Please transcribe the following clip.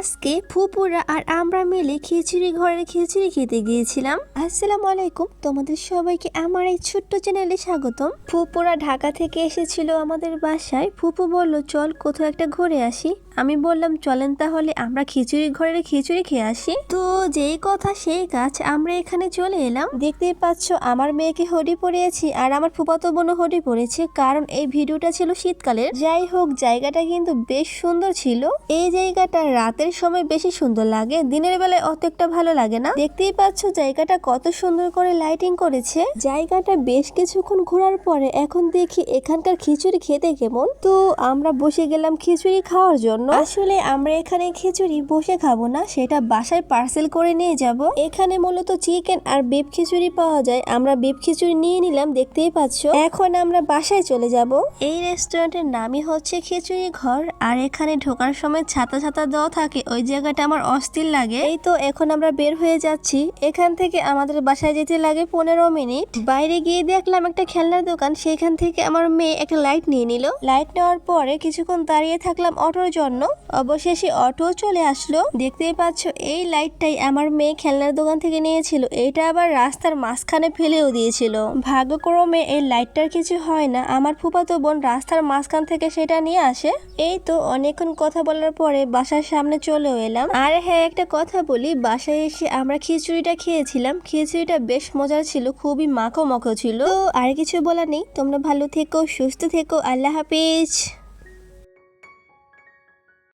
আজকে ফুপুরা আর আমরা মিলে খিচুড়ি ঘরের খিচুড়ি খেতে গিয়েছিলাম। আসসালামু আলাইকুম, তোমাদের সবাইকে আমার এই ছোট্ট চ্যানেলে স্বাগতম। ফুপুরা ঢাকা থেকে এসেছিল আমাদের বাসায়। ফুপু বলল চল কোথাও একটা ঘুরে আসি। আমি বললাম চলেন তাহলে আমরা খিচুড়ি ঘরের খিচুড়ি খেয়ে আসি। তো যেই কথা সেই কাজ, আমরা এখানে চলে এলাম। দেখতেই পাচ্ছ আমার মেয়েকে হুডি পরিয়েছি আর আমার ফুফাতো বোনও হুডি পরেছে, কারণ এই ভিডিওটা ছিল শীতকালের। যাই হোক, জায়গাটা কিন্তু বেশ সুন্দর ছিল। এই জায়গাটা রাতের সময় বেশি সুন্দর লাগে, দিনের বেলায় অত একটা ভালো লাগে না। দেখতেই পাচ্ছ জায়গাটা কত সুন্দর করে লাইটিং করেছে। জায়গাটা বেশ কিছুক্ষণ ঘোরার পরে এখন দেখি এখানকার খিচুড়ি খেতে কেমন। তো আমরা বসে গেলাম খিচুড়ি খাওয়ার জন্য। আসলে আমরা এখানে খিচুড়ি বসে খাবো না, সেটা বাসায় পার্সেল করে নিয়ে যাব। এখানে মূলত চিকেন আর বিফ খিচুড়ি পাওয়া যায়। আমরা বিফ খিচুড়ি নিয়ে নিলাম, দেখতেই পাচ্ছ। এখন আমরা বাসায় চলে যাব। এই রেস্টুরেন্টের নামই হচ্ছে খিচুড়ি ঘর, আর এখানে ঢোকার সময় ছাতা ছাতা দেওয়া থাকে। ওই জায়গাটা আমার অস্থির লাগে। এই তো এখন আমরা বের হয়ে যাচ্ছি। এখান থেকে আমাদের বাসায় যেতে লাগে 15 মিনিট। বাইরে গিয়ে দেখলাম একটা খেলনার দোকান, সেখান থেকে আমার মেয়ে একটা লাইট নিয়ে নিল। লাইট নেওয়ার পরে কিছুক্ষণ দাঁড়িয়ে থাকলাম অটোর জন্য। অবশেষে অটো চলে আসলো। দেখতেই পাচ্ছ এই লাইটটাই আমার মেয়ে খেলনার দোকান থেকে নিয়েছিল। এটা আবার রাস্তার মাঝখানে ফেলেও দিয়েছিল। ভাগ্যক্রমে এই লাইটটার কিছু হয় না। আমার ফুফাতো বোন রাস্তার মাঝখান থেকে সেটা নিয়ে আসে। এই তো অনেকক্ষণ কথা বলার পরে বাসার সামনে চলেও এলাম। আর হ্যাঁ, একটা কথা বলি, বাসায় এসে আমরা খিচুড়িটা খেয়েছিলাম। খিচুড়িটা বেশ মজার ছিল, খুবই মাখো মাখো ছিল। তো আর কিছু বলার নেই, তোমরা ভালো থেকো, সুস্থ থেকো। আল্লাহ হাফিজ।